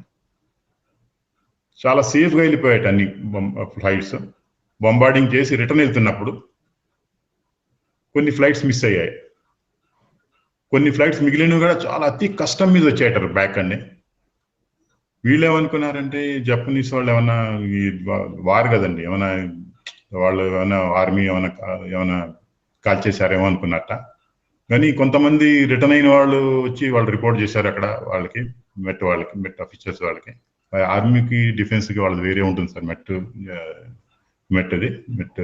చాలా సేఫ్గా వెళ్ళిపోయాట అన్ని ఫ్లైట్స్. బొంబార్డింగ్ చేసి రిటర్న్ వెళ్తున్నప్పుడు కొన్ని ఫ్లైట్స్ మిస్ అయ్యాయి, కొన్ని ఫ్లైట్స్ మిగిలినవి కూడా చాలా అతి కష్టం మీద వచ్చాయటారు బ్యాక్ అండి. వీళ్ళు ఏమనుకున్నారంటే జపనీస్ వాళ్ళు ఏమన్నా ఈ వార్ కదండి, వాళ్ళు ఏమైనా ఆర్మీ ఏమైనా కాల్ చేశారేమో అనుకున్నట్ట. కానీ కొంతమంది రిటర్న్ అయిన వాళ్ళు వచ్చి వాళ్ళు రిపోర్ట్ చేశారు అక్కడ వాళ్ళకి, మెట్ ఆఫీసర్స్ వాళ్ళకి. ఆర్మీకి డిఫెన్స్కి వాళ్ళది వేరే ఉంటుంది సార్, మెట్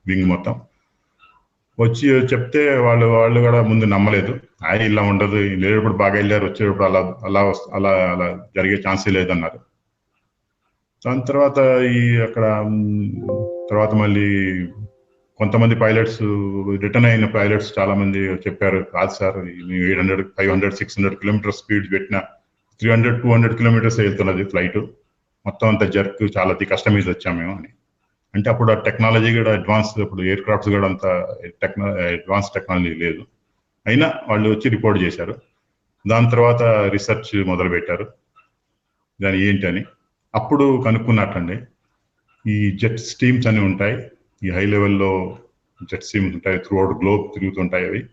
వింగ్ మొత్తం. వచ్చి చెప్తే వాళ్ళు కూడా ముందు నమ్మలేదు, ఇలా ఉండదు, వెళ్ళేటప్పుడు బాగా వెళ్ళారు, వచ్చేటప్పుడు అలా జరిగే ఛాన్సే లేదన్నారు. దాని తర్వాత తర్వాత మళ్ళీ కొంతమంది పైలట్స్ రిటర్న్ అయిన పైలట్స్ చాలా మంది చెప్పారు, కాదు సార్ 800, 500, 600 కిలోమీటర్ స్పీడ్ పెట్టిన 300, 200 కిలోమీటర్స్ వెళ్తున్నది ఫ్లైట్, మొత్తం అంతా జర్క్, చాలా కస్టమైజ్ వచ్చాము మేము అని. అంటే అప్పుడు ఆ టెక్నాలజీ కూడా అడ్వాన్స్, ఇప్పుడు ఎయిర్ క్రాఫ్ట్స్ కూడా అంత అడ్వాన్స్ టెక్నాలజీ లేదు. అయినా వాళ్ళు వచ్చి రిపోర్ట్ చేశారు. దాని తర్వాత రీసెర్చ్ మొదలు పెట్టారు దాని ఏంటని. అప్పుడు కనుక్కున్నట్టండి, ఈ జెట్ స్టీమ్స్ అని ఉంటాయి, ఈ హై లెవెల్లో జెట్ స్టీమ్స్ ఉంటాయి, త్రూ అవుట్ గ్లోబ్ తిరుగుతుంటాయి అవి.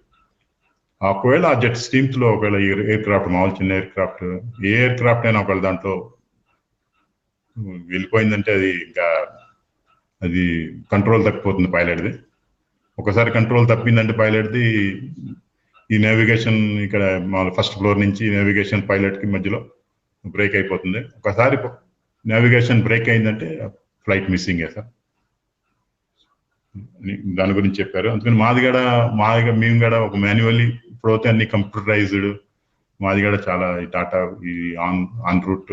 ఒకవేళ ఆ జెట్ స్టీమ్స్ లో ఒకవేళ ఎయిర్ క్రాఫ్ట్, మామూలు చిన్న ఎయిర్ క్రాఫ్ట్, ఏ ఎయిర్ క్రాఫ్ట్ అయినా ఒకవేళ దాంట్లో వెళ్ళిపోయిందంటే అది కంట్రోల్ తప్పిపోతుంది పైలట్ది. ఒకసారి కంట్రోల్ తప్పిందంటే పైలట్ది ఈ నావిగేషన్, ఇక్కడ మామూలు ఫస్ట్ ఫ్లోర్ నుంచి నావిగేషన్ పైలట్ కి మధ్యలో బ్రేక్ అయిపోతుంది. ఒకసారి నావిగేషన్ బ్రేక్ అయిందంటే ఫ్లైట్ మిస్సింగే సార్. దాని గురించి చెప్పారు. అందుకని మాదిగడ మేము కూడా ఒక మాన్యువల్లీ ఇప్పుడైతే అన్ని కంప్యూటరైజ్డ్, మాదిగడ చాలా డాటా ఈ ఆన్ రూట్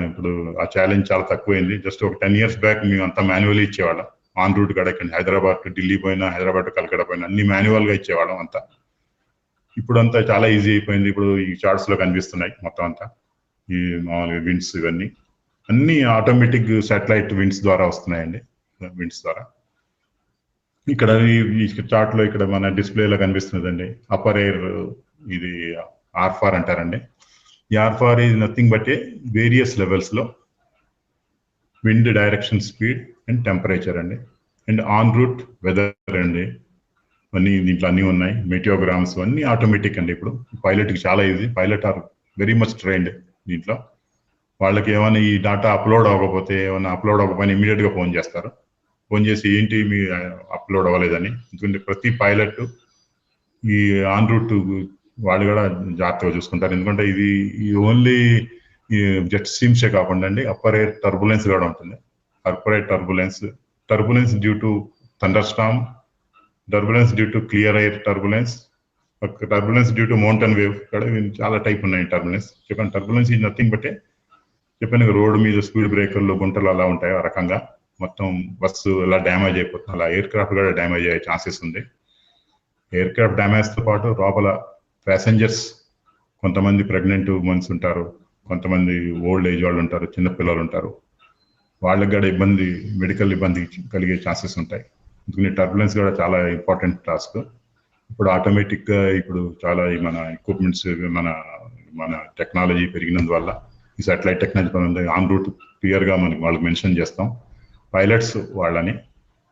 ఇప్పుడు ఆ ఛాలెంజ్ చాలా తక్కువైంది. జస్ట్ ఒక 10 years బ్యాక్ మేము అంతా మాన్యువల్లీ ఇచ్చేవాళ్ళం. ఆన్ రూట్ కూడా ఇక్కడ హైదరాబాద్ టు ఢిల్లీ పోయినా, హైదరాబాద్ టు కలకడ పోయినా అన్ని మాన్యువల్ గా ఇచ్చేవాళ్ళం అంతా. ఇప్పుడు అంతా చాలా ఈజీ అయిపోయింది. ఇప్పుడు ఈ చార్ట్స్ లో కనిపిస్తున్నాయి మొత్తం అంతా ఈ మామూలుగా విండ్స్ ఇవన్నీ అన్ని ఆటోమేటిక్ శాటిలైట్ విండ్స్ ద్వారా వస్తున్నాయండి. విండ్స్ ద్వారా ఇక్కడ ఈ చార్ట్ లో ఇక్కడ మన డిస్ప్లేలో కనిపిస్తున్నదండి అప్పర్ ఎయిర్, ఇది ఆర్ఫార్ అంటారండి. ఈ ARFOR is nothing but a various levels లో wind direction, speed and temperature అండి. అండ్ ఆన్ రూట్ వెదర్ అండి, అన్ని దీంట్లో అన్నీ ఉన్నాయి. మెటియోగ్రామ్స్ అన్ని ఆటోమేటిక్ అండి. ఇప్పుడు పైలట్కి చాలా easy. Pilot are very much trained దీంట్లో. వాళ్ళకి ఏమైనా ఈ డాటా అప్లోడ్ అవ్వకపోయినా ఇమీడియట్ గా ఫోన్ చేస్తారు. ఫోన్ చేసి ఏంటి మీ అప్లోడ్ అవ్వలేదని. ఎందుకంటే ప్రతి పైలట్ ఈ ఆన్ రూట్ వాళ్ళు కూడా జాగ్రత్తగా చూసుకుంటారు. ఎందుకంటే ఇది ఓన్లీ జెట్ స్ట్రీమ్సే కాకుండా అండి అప్పర్ ఎయిర్ టర్బులెన్స్ కూడా ఉంటుంది. Upper air turbulence due to thunder Storm, turbulence due to clear air turbulence due to mountain wave. ఇక్కడ చాలా టైప్ ఉన్నాయి టర్బులెన్స్. చెప్పండి, టర్బులెన్స్ ఈజ్ నథింగ్ బట్ చెప్పాను రోడ్డు మీద స్పీడ్ బ్రేకర్లు, గుంటలు అలా ఉంటాయి. ఆ రకంగా మొత్తం బస్సు ఇలా డ్యామేజ్ అయిపోతుంది. అలా ఎయిర్ క్రాఫ్ట్ కూడా డ్యామేజ్ అయ్యే ఛాన్సెస్ ఉంది. ఎయిర్ క్రాఫ్ట్ డ్యామేజ్ తో పాటు లోపల ప్యాసింజర్స్, కొంతమంది ప్రెగ్నెంట్ ఉమెన్స్ ఉంటారు, కొంతమంది ఓల్డ్ ఏజ్ వాళ్ళు ఉంటారు, చిన్నపిల్లలు ఉంటారు. వాళ్ళకి కూడా మెడికల్ ఇబ్బంది కలిగే ఛాన్సెస్ ఉంటాయి. అందుకని టర్బులెన్స్ కూడా చాలా ఇంపార్టెంట్ టాస్క్. ఇప్పుడు ఆటోమేటిక్ గా ఇప్పుడు చాలా మన ఎక్విప్మెంట్స్, మన టెక్నాలజీ పెరిగినందువల్ల ఈ satellite technology on route clear గా వాళ్ళకి మెన్షన్ చేస్తాం. పైలట్స్ వాళ్ళని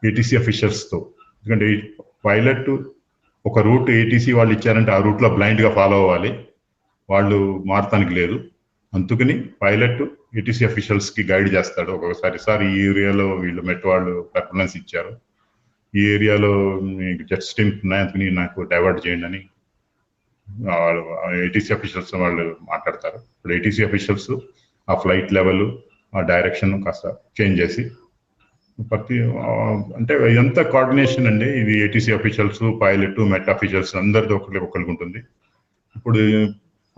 ఏటీసీ అఫీషియల్స్ తో, ఎందుకంటే పైలట్ ఒక రూట్ ఏటీసీ వాళ్ళు ఇచ్చారంటే ఆ రూట్ లో బ్లైండ్ గా ఫాలో అవ్వాలి, వాళ్ళు మారటానికి లేదు. అందుకని పైలట్ ఏటీసీ అఫీషియల్స్ కి గైడ్ చేస్తాడు. ఒక్కొక్కసారి సార్ ఈ ఏరియాలో వీళ్ళు మెట్ వాళ్ళు టర్బులెన్స్ ఇచ్చారు, ఈ ఏరియాలో మీకు జెట్ స్ట్రీమ్స్ ఉన్నాయి, అందుకని నాకు డైవర్ట్ చేయండి అని ఏటీసీ అఫీషియల్స్ వాళ్ళు మాట్లాడతారు. ఇప్పుడు ఏటీసీ అఫీషియల్స్ ఆ ఫ్లైట్ లెవెల్, ఆ డైరెక్షన్ కాస్త చేంజ్ చేసి అంటే ఇదంతా కోఆర్డినేషన్ అండి. ఇది ఏటీసీ అఫీషియల్స్, పైలట్, మెట్ అఫీషియల్స్ అందరితో ఒకరికి ఉంటుంది. ఇప్పుడు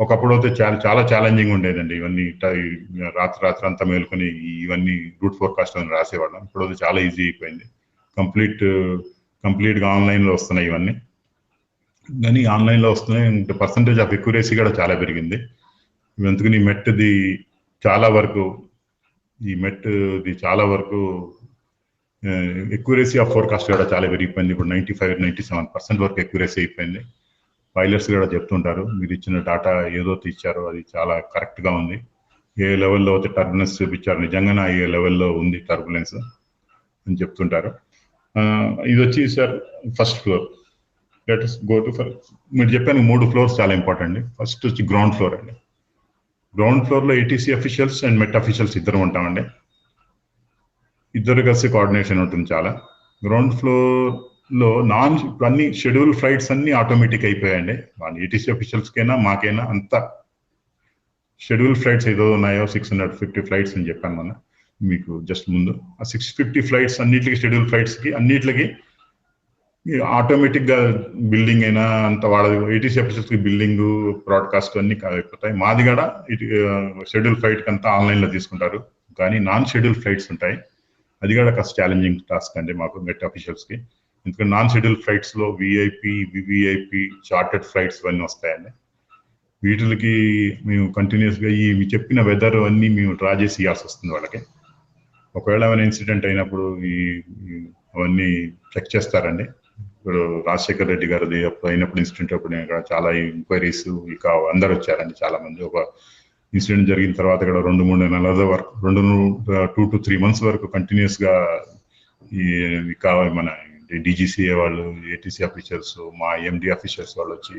ఒకప్పుడు అయితే చాలా ఛాలెంజింగ్ ఉండేదండి. ఇవన్నీ రాత్రి అంతా మేలుకొని ఇవన్నీ రూట్ ఫోర్కాస్ట్ అని రాసేవాళ్ళం. ఇప్పుడు అది చాలా ఈజీ అయిపోయింది. కంప్లీట్ గా ఆన్లైన్ లో వస్తున్నాయి ఇవన్నీ. కానీ ఆన్లైన్ లో వస్తున్నాయి, పర్సంటేజ్ ఆఫ్ ఎక్యురేసీ కూడా చాలా పెరిగింది. అందుకని మెట్ది చాలా వరకు ఎక్యురేసీ ఆఫ్ ఫోర్కాస్ట్ కూడా చాలా పెరిగిపోయింది. ఇప్పుడు 95-97% వరకు ఎక్యురేసీ అయిపోయింది. పైలట్స్ కూడా చెప్తుంటారు, మీరు ఇచ్చిన డాటా ఏదైతే ఇచ్చారో అది చాలా కరెక్ట్ గా ఉంది. ఏ లెవెల్లో అయితే టర్బులెన్స్ చూపించారు నిజంగానే ఏ లెవెల్లో ఉంది టర్బులెన్స్ అని చెప్తుంటారు. ఇది వచ్చి sir first floor. Let us go to మీరు చెప్పాను 3 ఫ్లోర్స్ చాలా ఇంపార్టెంట్. ఫస్ట్ వచ్చి గ్రౌండ్ ఫ్లోర్ అండి. గ్రౌండ్ ఫ్లోర్ లో ATC officials and met officials ఇద్దరు ఉంటామండి. ఇద్దరు కలిసి కోఆర్డినేషన్ ఉంటుంది చాలా. గ్రౌండ్ ఫ్లోర్ లో అన్ని షెడ్యూల్ ఫ్లైట్స్ అన్ని ఆటోమేటిక్ అయిపోయాయండి. ఏటీసీ అఫీషియల్స్ కైనా మాకైనా అంతా షెడ్యూల్ ఫ్లైట్స్ ఏదో ఉన్నాయో 650 ఫ్లైట్స్ అని చెప్పాను మొన్న మీకు జస్ట్ ముందు. ఆ 650 ఫ్లైట్స్ అన్నిటికీ షెడ్యూల్ ఫ్లైట్స్ కి అన్నిటికి ఆటోమేటిక్ గా బిల్డింగ్ అయినా అంత వాళ్ళ ఏటీసీ అఫీషియల్స్ కి బిల్డింగ్, బ్రాడ్కాస్ట్ అన్ని అయిపోతాయి. మాది కూడా షెడ్యూల్ ఫ్లైట్ కి అంతా ఆన్లైన్ లో తీసుకుంటారు. కానీ నాన్ షెడ్యూల్ ఫ్లైట్స్ ఉంటాయి, అది కూడా కాస్త ఛాలెంజింగ్ టాస్క్ అండి మాకు మెట్ అఫీషియల్స్ కి. ఎందుకంటే నాన్ షెడ్యూల్ ఫ్లైట్స్ లో విఐపి, వివిఐపి, చార్టెడ్ ఫ్లైట్స్ ఇవన్నీ వస్తాయండి. వీటికి మేము కంటిన్యూస్ గా మీ చెప్పిన వెదర్ అన్ని మేము డ్రా చేసి ఇవ్వాల్సి వస్తుంది వాళ్ళకి. ఒకవేళ ఏమైనా ఇన్సిడెంట్ అయినప్పుడు అవన్నీ చెక్ చేస్తారండి. ఇప్పుడు రాజశేఖర్ రెడ్డి గారిది అయినప్పుడు ఇన్సిడెంట్ అప్పుడు చాలా ఎంక్వైరీస్ ఇక అందరు వచ్చారండి చాలా మంది. ఒక ఇన్సిడెంట్ జరిగిన తర్వాత కూడా 2-3 నెలల వరకు 2 to 3 months వరకు కంటిన్యూస్ గా మన డీజీసీఏ వాళ్ళు, ఏటీసీ ఆఫీసర్స్, మా ఎండి ఆఫీసర్స్ వాళ్ళు వచ్చి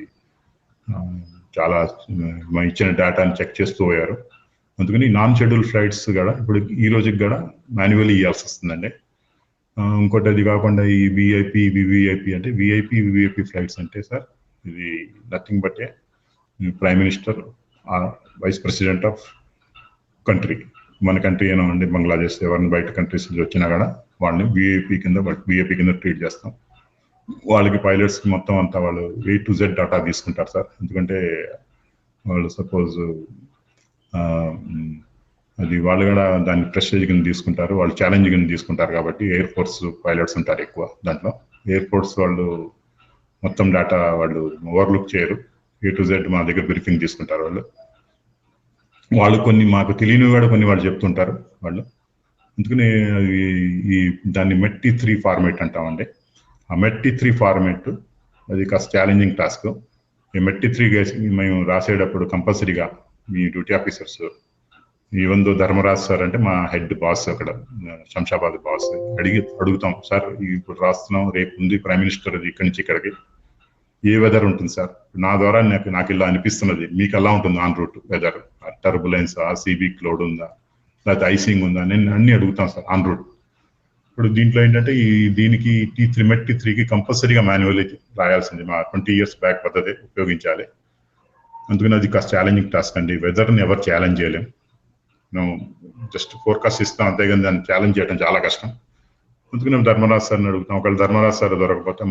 చాలా ఇచ్చిన డేటాని చెక్ చేస్తూ పోయారు. అందుకని నాన్ షెడ్యూల్ ఫ్లైట్స్ కూడా ఇప్పుడు ఈ రోజుకి కూడా మాన్యువల్లీ ఇవ్వాల్సి వస్తుందండి. ఇంకోటి అది కాకుండా ఈ విఐపి, వివిఐపి అంటే వివిఐపి ఫ్లైట్స్ అంటే సార్ ఇది nothing but a prime minister, vice president of country మన కంట్రీ అయినా అండి, బంగ్లాదేశ్ ఎవరిని బయట కంట్రీస్ నుంచి వచ్చినా కూడా వాళ్ళని విఐపి కింద ట్రీట్ చేస్తాం. వాళ్ళకి పైలట్స్ మొత్తం అంతా వాళ్ళు A to Z డేటా తీసుకుంటారు సార్. ఎందుకంటే వాళ్ళు సపోజ్ అది వాళ్ళు కూడా దాన్ని ప్రెస్టేజ్ కింద తీసుకుంటారు, వాళ్ళు ఛాలెంజ్ కింద తీసుకుంటారు. కాబట్టి ఎయిర్ ఫోర్స్ పైలట్స్ ఉంటారు ఎక్కువ దాంట్లో. ఎయిర్ ఫోర్స్ వాళ్ళు మొత్తం డేటా వాళ్ళు ఓవర్లుక్ చేయరు, A to Z మా దగ్గర బ్రీఫింగ్ తీసుకుంటారు వాళ్ళు కొన్ని మాకు తెలియనివి కూడా కొన్ని వాళ్ళు చెప్తుంటారు వాళ్ళు. అందుకని ఈ దాన్ని MET-3 ఫార్మేట్ అంటామండి. ఆ MET-3 ఫార్మేట్ అది కాస్త ఛాలెంజింగ్ టాస్క్. ఈ MET-3 మేము రాసేటప్పుడు కంపల్సరీగా మీ duty officers, even though Dharmaraj sir అంటే మా హెడ్ బాస్ అక్కడ శంషాబాద్ బాస్, అడుగుతాం సార్ ఇప్పుడు రాస్తున్నాం, రేపు ఉంది ప్రైమ్ మినిస్టర్ అది ఇక్కడి నుంచి ఇక్కడికి, ఏ వెదర్ ఉంటుంది సార్? నా ద్వారా నాకు ఇలా అనిపిస్తున్నది, మీకు ఎలా ఉంటుంది on route weather? Turbulence, CB cloud ఉందా, లేకపోతే ఐసింగ్ ఉందా? నేను అన్ని అడుగుతాం సార్ ఆన్ రూట్. ఇప్పుడు దీంట్లో ఏంటంటే దీనికి MET-3కి కంపల్సరీగా మాన్యువల్ రాయాల్సింది. మా 20 years బ్యాక్ పద్ధతి ఉపయోగించాలి. అందుకని అది కాస్త ఛాలెంజింగ్ టాస్క్ అండి. వెదర్ని ఎవరు ఛాలెంజ్ చేయలేం, మేము జస్ట్ ఫోర్కాస్ట్ ఇస్తాం అంతేగాని దాన్ని ఛాలెంజ్ చేయడం చాలా కష్టం. అందుకని ధర్మరాజ్ సార్ని అడుగుతాం. ఒకవేళ ధర్మరాజ్ సార్ దొరకకపోతే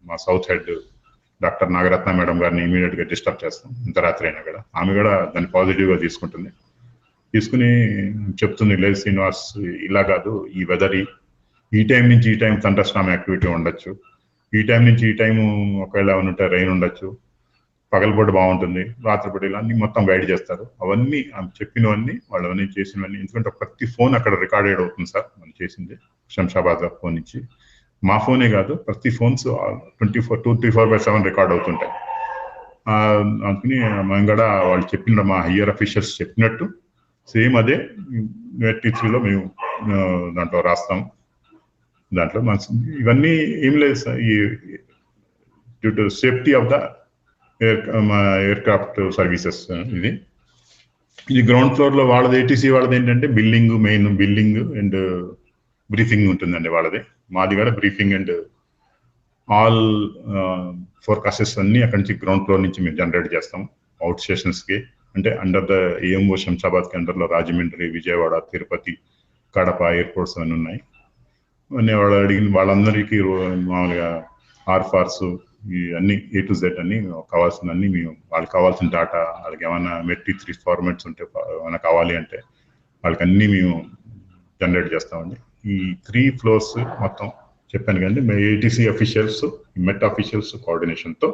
మా south head doctor Nagaratna madam గారిని ఇమీడియట్ గా డిస్టర్బ్ చేస్తాం, ఇంత రాత్రి అయినా కూడా. ఆమె కూడా దాన్ని పాజిటివ్ గా తీసుకుంటుంది. తీసుకుని చెప్తుంది, లేదు శ్రీనివాస్ ఇలా కాదు, ఈ వెదర్ ఈ టైం నుంచి ఈ టైం థండర్ స్టార్మ్ యాక్టివిటీ ఉండొచ్చు, ఈ టైం నుంచి ఈ టైం ఒకవేళ ఉంటే రైన్ ఉండొచ్చు, పగలపూట బాగుంటుంది, రాత్రిపూట ఇలా అన్ని మొత్తం గైడ్ చేస్తారు. అవన్నీ చెప్పినవన్నీ వాళ్ళు అవన్నీ చేసినవన్నీ, ఎందుకంటే ప్రతి ఫోన్ అక్కడ రికార్డెడ్ అవుతుంది సార్. మనం చేసింది శంషాబాద్ ఫోన్ నుంచి, మా ఫోనే కాదు ప్రతి ఫోన్స్ 24/7 రికార్డ్ అవుతుంటాయి. అందుకని మేము కూడా వాళ్ళు చెప్పిన మా హయ్యర్ అఫీషియల్స్ చెప్పినట్టు సేమ్ అదే MET-3లో మేము దాంట్లో రాస్తాం. దాంట్లో ఇవన్నీ ఏం లేదు సార్, ఈ due to safety of the air craft services. ఇది గ్రౌండ్ ఫ్లోర్ లో వాళ్ళది ATC వాళ్ళది ఏంటంటే మెయిన్ బిల్డింగ్ అండ్ బ్రీఫింగ్ ఉంటుందండి వాళ్ళది. మాది కూడా బ్రీఫింగ్ అండ్ ఆల్ ఫోర్కాస్టెస్ అన్ని అక్కడి నుంచి గ్రౌండ్ ఫ్లోర్ నుంచి మేము జనరేట్ చేస్తాం అవుట్ స్టేషన్స్ కి. అంటే అండర్ ద AMO శంషాబాద్ కి అండర్ లో రాజమండ్రి, విజయవాడ, తిరుపతి, కడప ఎయిర్పోర్ట్స్ అన్నీ ఉన్నాయి. వాళ్ళు అడిగిన వాళ్ళందరికీ మామూలుగా ఆర్ఫార్స్ ఈ అన్ని A to Z అన్ని కావాల్సిన అన్ని మేము వాళ్ళకి కావాల్సిన డేటా, వాళ్ళకి ఏమైనా MET-3 ఫార్మాట్స్ ఉంటే ఏమైనా కావాలి అంటే వాళ్ళకి అన్ని మేము జనరేట్ చేస్తామండి. ఈ 3 floors మొత్తం చెప్పాను కండి, ATC అఫీషియల్స్, MET అఫీషియల్స్ కోఆర్డినేషన్తో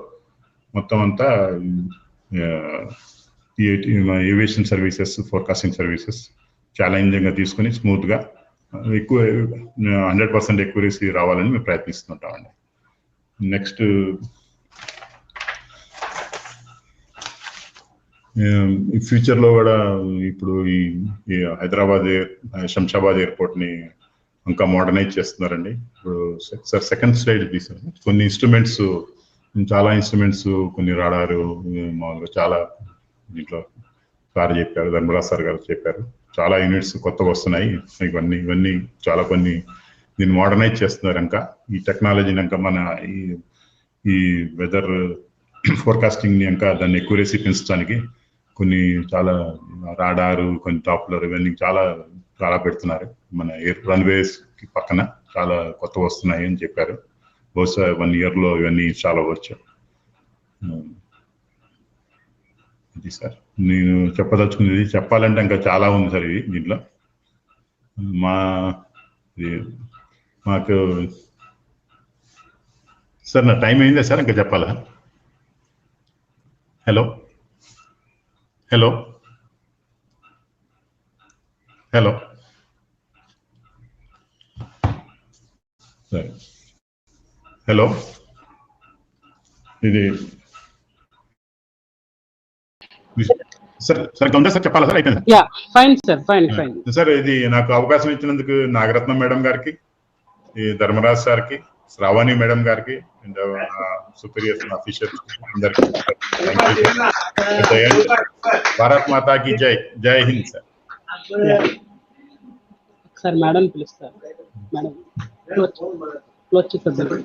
మొత్తం అంతా ఏవియేషన్ సర్వీసెస్, ఫోర్కాస్టింగ్ సర్వీసెస్ ఛాలెంజింగ్గా తీసుకుని స్మూత్గా ఎక్కువ 100% ఎక్యురసీ రావాలని మేము ప్రయత్నిస్తుంటామండి. నెక్స్ట్ ఈ ఫ్యూచర్లో కూడా ఇప్పుడు ఈ హైదరాబాద్ శంషాబాద్ ఎయిర్పోర్ట్ని ఇంకా మోడర్నైజ్ చేస్తున్నారండి. ఇప్పుడు సార్ సెకండ్ స్లైడ్ తీసారు. కొన్ని ఇన్స్ట్రుమెంట్స్, చాలా ఇన్స్ట్రుమెంట్స్, కొన్ని రాడారు, మామూలుగా చాలా దీంట్లో సార్ చెప్పారు, ధర్మరాజ్ సార్ గారు చెప్పారు, చాలా యూనిట్స్ కొత్తగా వస్తున్నాయి. ఇవన్నీ చాలా కొన్ని దీన్ని మోడర్నైజ్ చేస్తున్నారు. ఇంకా ఈ టెక్నాలజీని ఇంకా మన ఈ వెదర్ ఫోర్కాస్టింగ్ ని ఇంకా దాన్ని ఎక్యురసీ పెంచడానికి కొన్ని చాలా రాడారు, కొన్ని టాప్లర్, ఇవన్నీ చాలా చాలా పెడుతున్నారు. మన ఎయిర్ రన్వేస్ కి పక్కన చాలా కొత్త వస్తున్నాయి అని చెప్పారు. బహుశా 1 year లో ఇవన్నీ చాలా అవ్వచ్చు. ఇది సార్ నేను చెప్పదలుచుకునేది. చెప్పాలంటే ఇంకా చాలా ఉంది సార్ ఇది దీంట్లో. మాకు సార్ నా టైం అయిందా సార్? ఇంకా చెప్పాలా? హలో హలో హలో సరే, హలో, ఇది సార్ సార్ ఉందా సార్? చెప్పాలా సార్? అయిపోయింది. Fine sir, fine fine sir. ఇది నాకు అవకాశం ఇచ్చినందుకు నాగరత్నం మేడం గారికి, ఈ ధర్మరాజ్ సార్కి, శ్రావణి మేడం గారికి, అండ్ సుపీరియర్స్ ఆఫీసర్స్ అందరికి భారత్ మాతాకి జై. జై హింద్ సార్. సార్ మేడం పిలుస్తారు. మేడం క్లోజ్ చేస్తారు.